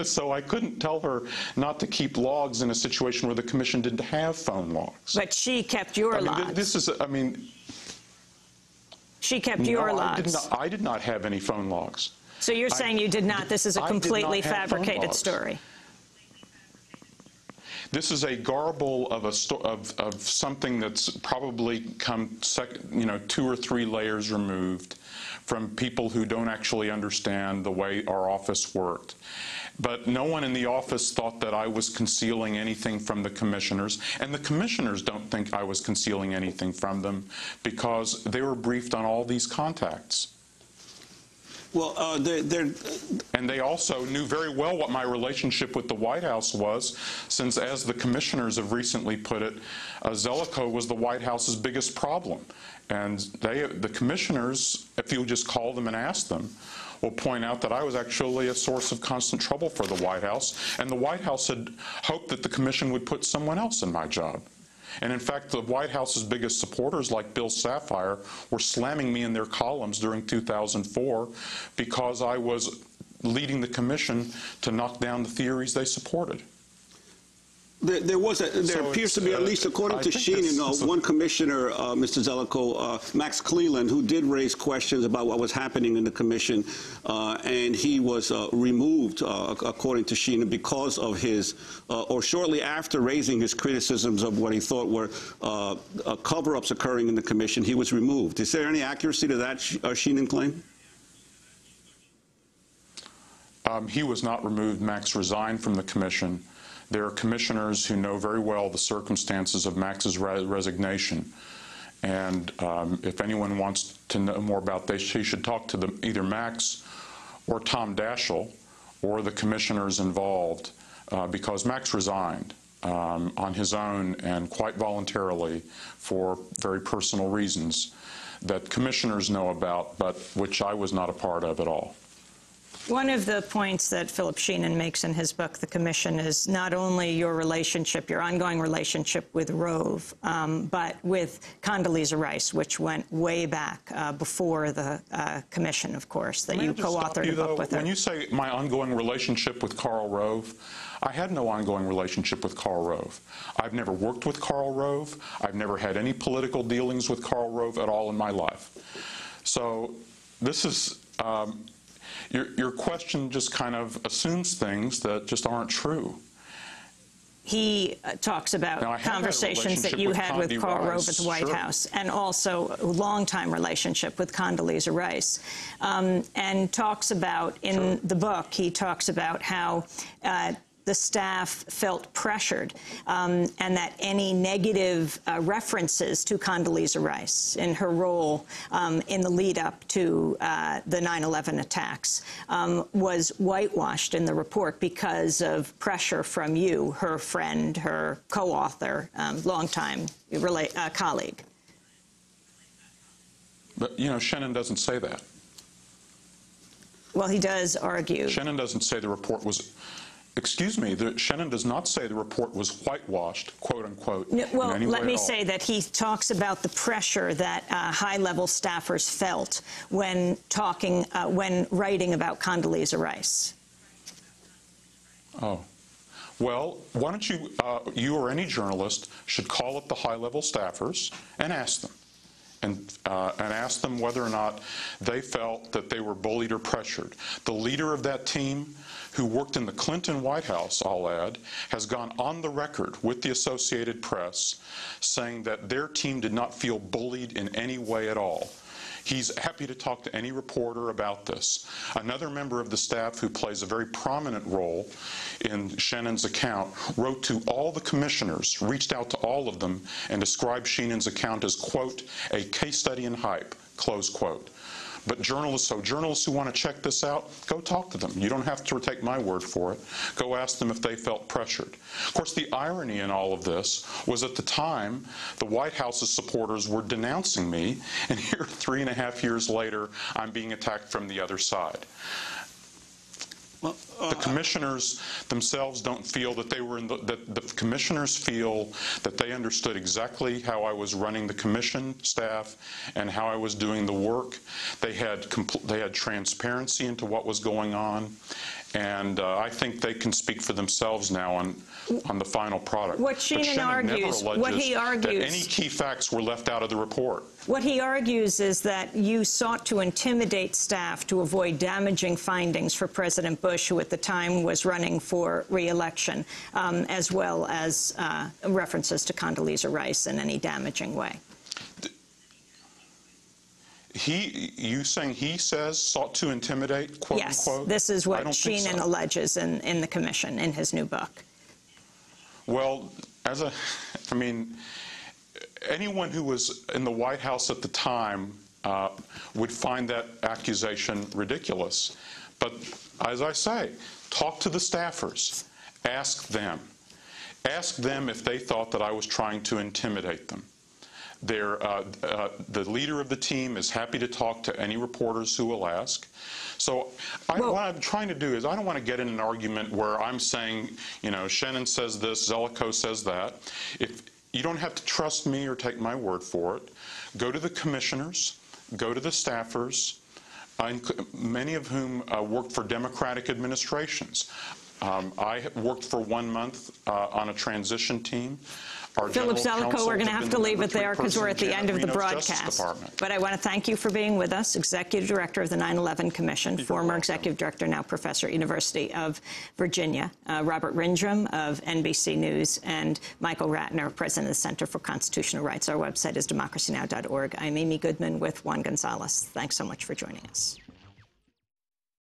So I couldn't tell her not to keep logs in a situation where the commission didn't have phone logs. But she kept your logs. This is, she kept your logs. I did not have any phone logs. So you're saying you did not. This is a completely fabricated story. This is a garble of something that's probably come 2 or 3 layers removed from people who don't actually understand the way our office worked. But no one in the office thought that I was concealing anything from the commissioners, and the commissioners don't think I was concealing anything from them because they were briefed on all these contacts. Well, and they also knew very well what my relationship with the White House was, since, as the commissioners have recently put it, Zelikow was the White House's biggest problem. And the commissioners, if you just call them and ask them, will point out that I was actually a source of constant trouble for the White House, and the White House had hoped that the commission would put someone else in my job. And in fact, the White House's biggest supporters, like Bill Sapphire, were slamming me in their columns during 2004 because I was leading the commission to knock down the theories they supported. There appears to be, at least according to Shenon, one commissioner, Mr. Zelikow, Max Cleland, who did raise questions about what was happening in the commission, and he was removed, according to Shenon, because of his, or shortly after raising his criticisms of what he thought were cover-ups occurring in the commission, he was removed. Is there any accuracy to that Shenon claim? He was not removed. Max resigned from the commission. There are commissioners who know very well the circumstances of Max's resignation. And if anyone wants to know more about this, he should talk to either Max or Tom Daschle or the commissioners involved, because Max resigned on his own and quite voluntarily for very personal reasons that commissioners know about, but which I was not a part of at all. One of the points that Philip Shenon makes in his book, The Commission, is not only your relationship, your ongoing relationship with Rove, but with Condoleezza Rice, which went way back before the Commission, of course, that you co-authored a book with her. When you say my ongoing relationship with Karl Rove, I had no ongoing relationship with Karl Rove. I've never worked with Karl Rove. I've never had any political dealings with Karl Rove at all in my life. So this is... Your question just kind of assumes things that just aren't true. He talks about conversations that you had with Karl Rove at the White House, and also a long-time relationship with Condoleezza Rice. And talks about, in the book, he talks about how the staff felt pressured, and that any negative references to Condoleezza Rice in her role in the lead-up to the 9/11 attacks was whitewashed in the report because of pressure from you, her friend, her co-author, longtime colleague. But, you know, Shenon doesn't say that. Well, he does argue. Shenon doesn't say the report was... Excuse me, Shenon does not say the report was whitewashed, quote unquote. No, well, let me say that he talks about the pressure that high-level staffers felt when when writing about Condoleezza Rice. Oh. Well, why don't you, you or any journalist should call up the high-level staffers and ask them. And ask them whether or not they felt that they were bullied or pressured. The leader of that team, who worked in the Clinton White House, I'll add, has gone on the record with the Associated Press saying that their team did not feel bullied in any way at all. He's happy to talk to any reporter about this. Another member of the staff who plays a very prominent role in Shenon's account wrote to all the commissioners, reached out to all of them, and described Shenon's account as, quote, a case study in hype, close quote. But journalists who want to check this out, go talk to them. You don't have to take my word for it. Go ask them if they felt pressured. Of course, the irony in all of this was at the time, the White House's supporters were denouncing me, and here 3.5 years later, I'm being attacked from the other side. Well, the commissioners themselves don't feel that they were in the commissioners feel that they understood exactly how I was running the commission staff and how I was doing the work. They had transparency into what was going on, And I think they can speak for themselves now on the final product. What Shenon argues, what he argues, that any key facts were left out of the report. What he argues is that you sought to intimidate staff to avoid damaging findings for President Bush, who at the time was running for re-election, as well as references to Condoleezza Rice in any damaging way. You saying he says sought to intimidate, quote unquote? Yes, this is what Shenon alleges in the commission in his new book. Well, I mean, anyone who was in the White House at the time would find that accusation ridiculous. But as I say, talk to the staffers. Ask them. Ask them if they thought that I was trying to intimidate them. The leader of the team is happy to talk to any reporters who will ask. So what I'm trying to do is I don't want to get in an argument where I'm saying, you know, Shenon says this, Zelikow says that. If you don't have to trust me or take my word for it, go to the commissioners, go to the staffers, many of whom worked for Democratic administrations. I worked for 1 month on a transition team. Philip Zelikow, we're going to have to leave it there because we're at the end of the broadcast. But I want to thank you for being with us, Executive Director of the 9/11 Commission, former Executive Director, now Professor at University of Virginia, Robert Rindrum of NBC News, and Michael Ratner, President of the Center for Constitutional Rights. Our website is democracynow.org. I'm Amy Goodman with Juan Gonzalez. Thanks so much for joining us.